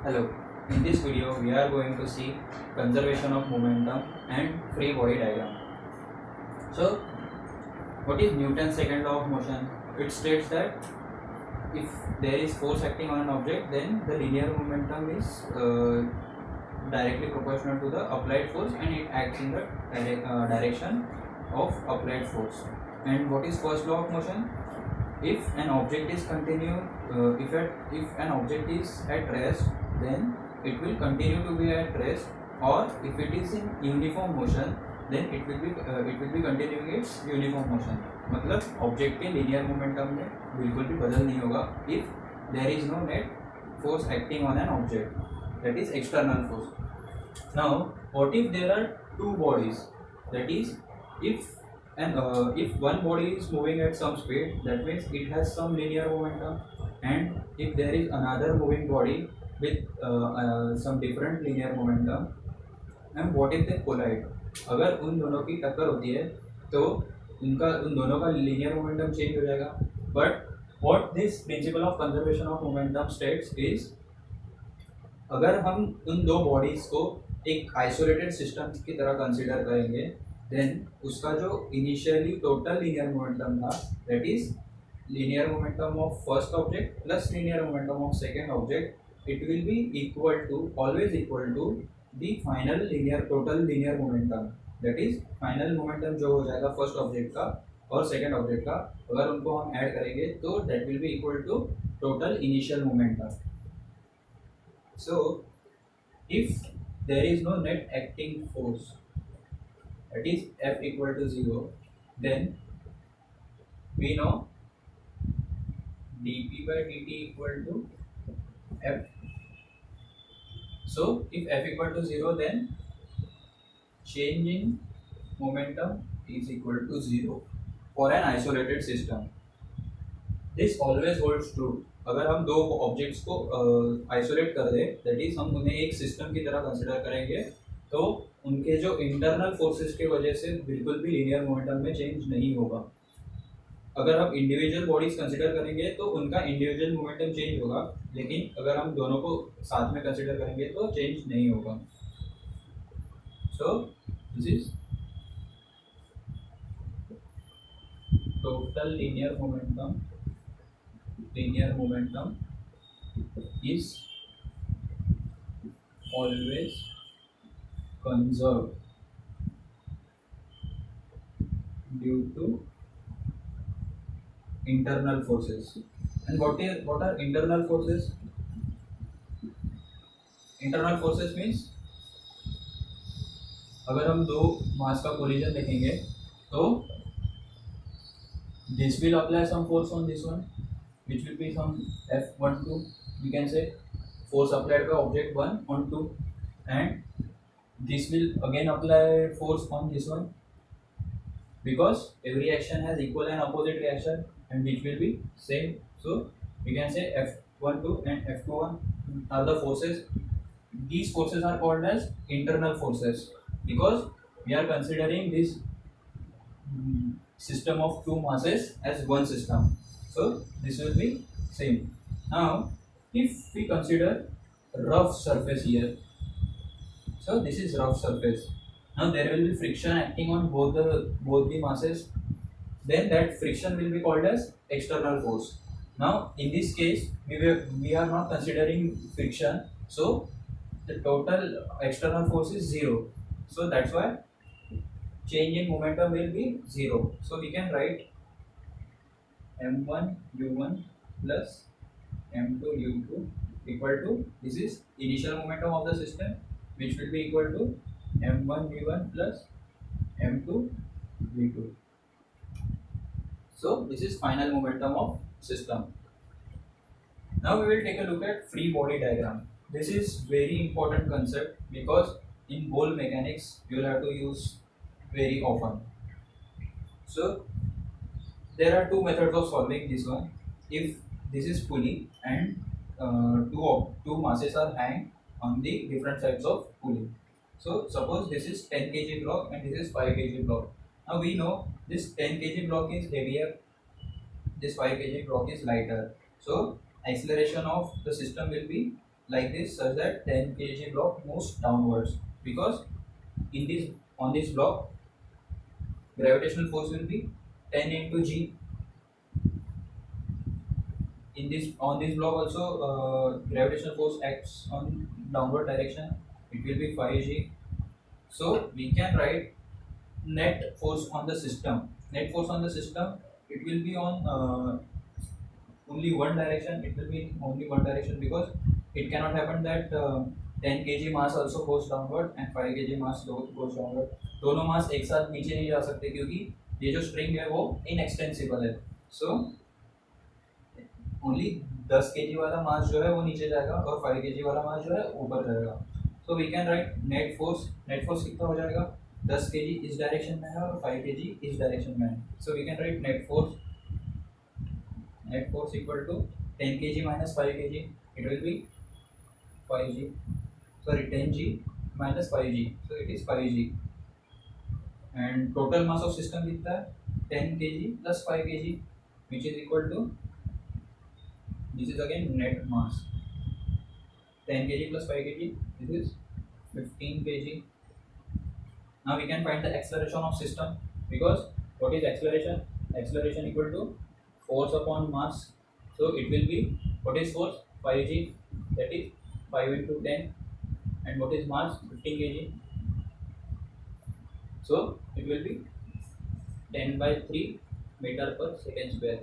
Hello, in this video we are going to see conservation of momentum and free body diagram. So, what is Newton's second law of motion? It states that if there is force acting on an object, then the linear momentum is directly proportional to the applied force and it acts in the direction of applied force. And what is first law of motion? If an object is if an object is at rest, then it will continue to be at rest, or if it is in uniform motion, then it will be continuing its uniform motion. मतलब object के linear momentum में बिल्कुल भी बदल नहीं होगा if there is no net force acting on an object, that is external force. Now, what if there are two bodies? That is, if one body is moving at some speed, that means it has some linear momentum, and if there is another moving body with some different linear momentum, and what if they collide? अगर उन दोनों की टक्कर होती है तो उन दोनों का linear momentum चेंज हो जाएगा. But what this principle of conservation of momentum states is, अगर हम उन दो बॉडीज को एक आइसोलेटेड सिस्टम की तरह कंसिडर करेंगे, देन उसका जो इनिशियली टोटल लीनियर मोमेंटम था, that is linear momentum of first object plus linear momentum of second object, it will be always equal to the final total linear momentum. That is final momentum जो हो जाएगा first object का और second object का, अगर उनको हम add करेंगे तो that will be equal to total initial momentum. So, if there is no net acting force, that is F equal to 0, then we know dP by dt equal to F. So, if F equal to 0, then change in momentum is equal to 0 for an isolated system. This always holds true. अगर हम दो objects को isolate कर दें, that is हम उन्हें एक system की तरह कंसिडर करेंगे, तो उनके जो इंटरनल फोर्सेस के वजह से बिल्कुल भी लीनियर मोमेंटम में चेंज नहीं होगा. अगर हम इंडिविजुअल बॉडीज कंसिडर करेंगे तो उनका इंडिविजुअल मोमेंटम चेंज होगा, लेकिन अगर हम दोनों को साथ में कंसिडर करेंगे तो चेंज नहीं होगा. सो this is total linear momentum is always conserved due to internal forces. And what are internal forces? Internal forces means अगर हम दो मास का कोलिजन देखेंगे तो this will apply some force on this one, which will be some F12, we can say force applied by object 1 on 2, and this will again apply force on this one, because every action has equal and opposite reaction and which will be same. So we can say F12 and F21 are the forces. These forces are called as internal forces because we are considering this system of two masses as one system. So this will be same. Now if we consider rough surface here, so this is rough surface. Now there will be friction acting on both the masses, then that friction will be called as external force. Now in this case we are not considering friction, so the total external force is 0. So that's why change in momentum will be 0. So we can write m1 u1 plus m2 u2 equal to, this is initial momentum of the system, which will be equal to m1 v1 plus m2 v2. So this is final momentum of system. Now we will take a look at free body diagram. This is very important concept because in ball mechanics you will have to use very often. So there are two methods of solving this one. If this is pulley and two masses are hanging on the different sides of pulley. So suppose this is 10 kg block and this is 5 kg block. Now we know this 10 kg block is heavier, this 5 kg block is lighter. So acceleration of the system will be like this such that 10 kg block moves downwards, because in this on this block gravitational force will be 10 into g. In this on this block also gravitational force acts on downward direction, it will be 5g. So we can write net force on the system. Net force on the system, it will be on only one direction. It will be in only one direction, because it cannot happen that 10 kg mass also goes downward and 5 kg mass goes downward. दोनों मास एक साथ नीचे नहीं जा सकते, क्योंकि ये जो स्ट्रिंग है वो इनएक्सटेंसिबल है. सो ओनली 10 kg वाला मास जो है वो नीचे जाएगा और 5 kg वाला मास जो है ऊपर जाएगा. So we can write net force कितना हो जाएगा, 10 kg इस डायरेक्शन में है और 5 kg इस डायरेक्शन में है. So we can write net force equal to 10 kg minus 5 kg, it will be 5g, sorry 10g minus 5g, so it is 5g. And total mass of system कितना है, 10 kg plus 5 kg, which is equal to, this is again net mass, 10 kg plus 5 kg, this is 15 kg. Now we can find the acceleration of system, because what is acceleration? Acceleration equal to force upon mass. So it will be, what is force? 5g, that is 5 into 10, and what is mass? 15 kg. So it will be 10 by 3 meter per second square.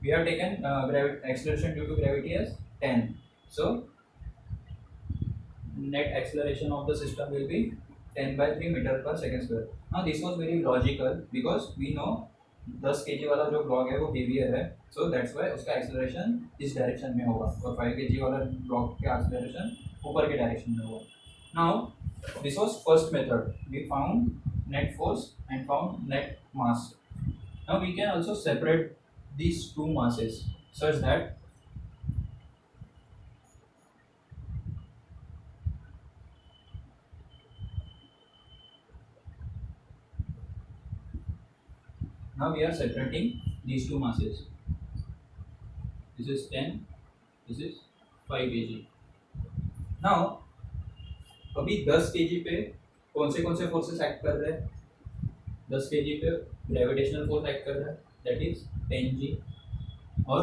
We have taken acceleration due to gravity as 10. So net acceleration of the system will be 10 by 3 meter per second square. Now this was very logical, because we know 10 kg वाला जो block है वो heavier है, so that's why उसका acceleration इस direction में होगा, और 5 kg वाला ब्लॉक का एक्सेलरेशन ऊपर के डायरेक्शन में होगा. Now this was first method, we found net force and found net mass. Now we can also separate these two masses such that now we are separating these two masses. This is 10, this is 5 kg. Now अभी 10 kg पे कौन से forces act कर रहे हैं, 10 kg पे gravitational force act कर रहा है, दैट इज 10g, और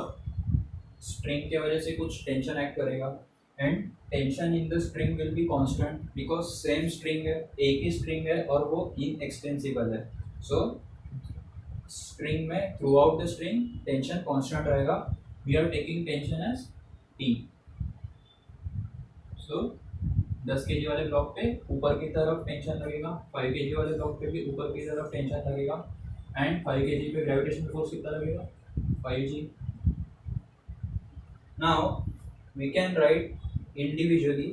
स्ट्रिंग के वजह से कुछ टेंशन एक्ट करेगा, and tension in the string will be constant, because same string है, एक ही स्ट्रिंग है और वो इनएक्सटेंसिबल है. सो स्ट्रिंग में throughout the string tension constant रहेगा. We are taking tension as T. So 10 kg वाले ब्लॉक पे ऊपर की तरफ टेंशन लगेगा, 5 kg वाले ब्लॉक पे भी ऊपर की तरफ टेंशन लगेगा, एंड 5 kg पे ग्रेविटेशनल फोर्स कितना लगेगा, 5g. Now we can write individually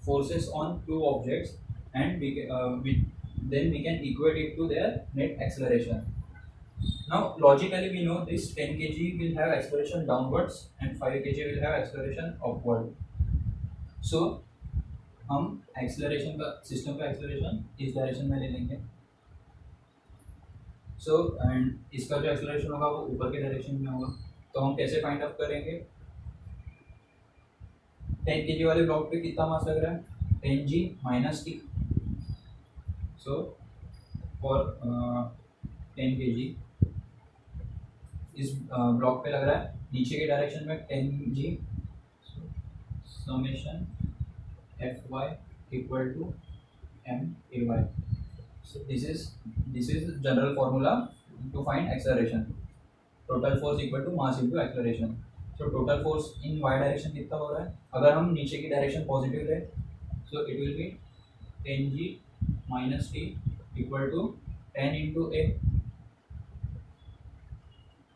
forces on two objects, and then we can equate it to their net acceleration. Now logically we know this 10 kg will have acceleration downwards and 5 kg will have acceleration upward. So हम acceleration का system का acceleration इस direction में ले लेंगे. So and इसका जो acceleration होगा वो ऊपर के डायरेक्शन में होगा. तो हम कैसे फाइंड आउट करेंगे, 10 kg वाले ब्लॉक पे कितना मास लग रहा है, 10g minus T. So for 10 kg इस ब्लॉक पे लग रहा है नीचे के डायरेक्शन में 10g, summation Fy equal to MAy. So this is general formula to find acceleration. Total force equal to mass into acceleration. So total force in y direction कितना हो रहा है, अगर हम नीचे की डायरेक्शन पॉजिटिव ले, so it will be 10g minus t equal to 10 into a.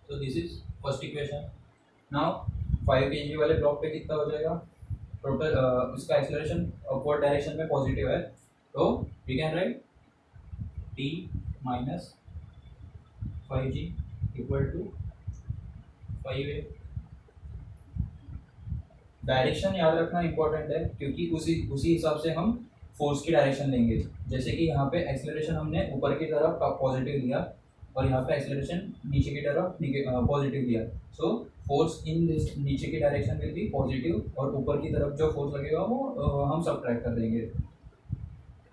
So this is first equation. Now 5 kg वाले ब्लॉक पे कितना हो जाएगा, टोटल इसका एक्सेलरेशन अपवर्ड डायरेक्शन में पॉजिटिव है, तो we can write t minus 5g equal to 5a. Direction याद रखना इंपॉर्टेंट है, क्योंकि उसी हिसाब से हम फोर्स की डायरेक्शन लेंगे. जैसे कि यहाँ पे एक्सेलरेशन हमने ऊपर की तरफ पॉजिटिव लिया और यहाँ पे एक्सेलरेशन नीचे की तरफ पॉजिटिव लिया, सो फोर्स इन दिस नीचे की डायरेक्शन विल बी पॉजिटिव और ऊपर की तरफ जो फोर्स लगेगा वो हम सब्ट्रैक्ट कर देंगे.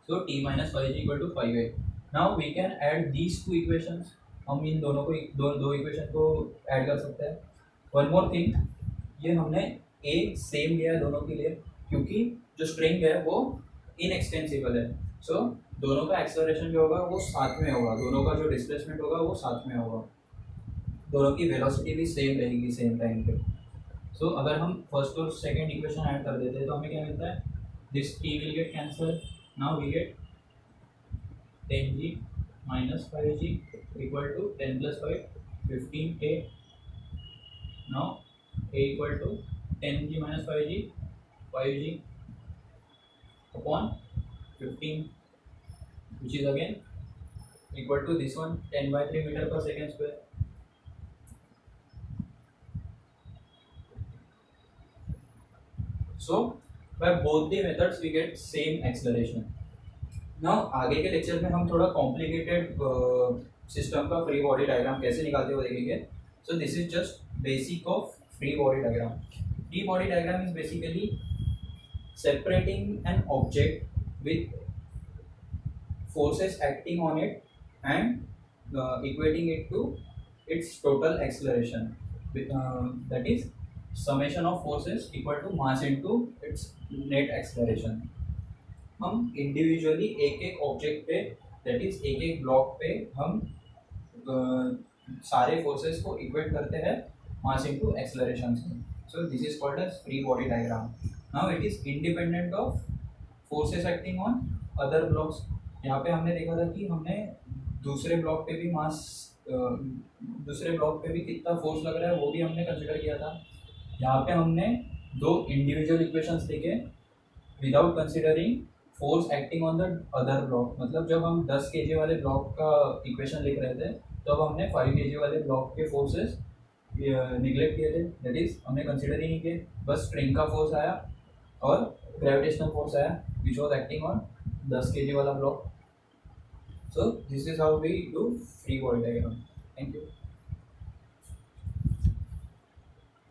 So t minus five equal to 5a. Now we can add these two equations. हम इन दोनों को दो इक्वेशन को ऐड कर सकते हैं. वन मोर थिंग, ये हमने a सेम लिया है दोनों के लिए क्योंकि जो स्ट्रिंग है वो इनएक्सटेंसिबल है. सो दोनों का एक्सेलरेशन जो होगा वो साथ में होगा, दोनों का जो डिस्प्लेसमेंट होगा वो साथ में होगा, दोनों की वेलोसिटी भी सेम रहेगी सेम टाइम पे. सो अगर हम फर्स्ट और सेकंड इक्वेशन ऐड कर देते हैं तो हमें क्या मिलता है, this t will get cancel. Now we get 10g minus 5g equal to 10 plus 5 15a. Now a equal to 10g minus 5g 5g upon 15, which is again equal to this one 10 by 3 meter per second square. So by both the methods we get same acceleration. Now आगे के lecture में हम थोड़ा complicated system का free body diagram कैसे निकालते हुए देखेंगे. सो this is just basic of free body diagram. Free body diagram is basically separating an object with forces acting on it and equating it to its total acceleration, that is summation of forces equal to mass into its net acceleration. हम individually एक एक object पे, that is एक एक block पे हम सारे forces को इक्वेट करते हैं मास इनटू एक्सेलरेशन से. So this is called as free body diagram. Now it is independent of forces acting on other blocks. यहाँ पे हमने देखा था कि हमने दूसरे ब्लॉक पे भी मास, दूसरे ब्लॉक पे भी कितना फोर्स लग रहा है वो भी हमने कंसिडर किया था. यहाँ पे हमने दो इंडिविजुअल इक्वेशंस देखे without considering force acting on the other block. मतलब जब हम 10 kg वाले ब्लॉक का इक्वेशन लिख रहे थे तब तो हमने 5 kg वाले ब्लॉक के फोर्सेस निगलेक्ट किए थे, दैट इज हमने कंसिडर ही नहीं किए. बस स्ट्रिंग का फोर्स आया और ग्रेविटेशनल फोर्स आया which was acting on 10 kg वाला block. So this is how we do free body diagram. Thank you.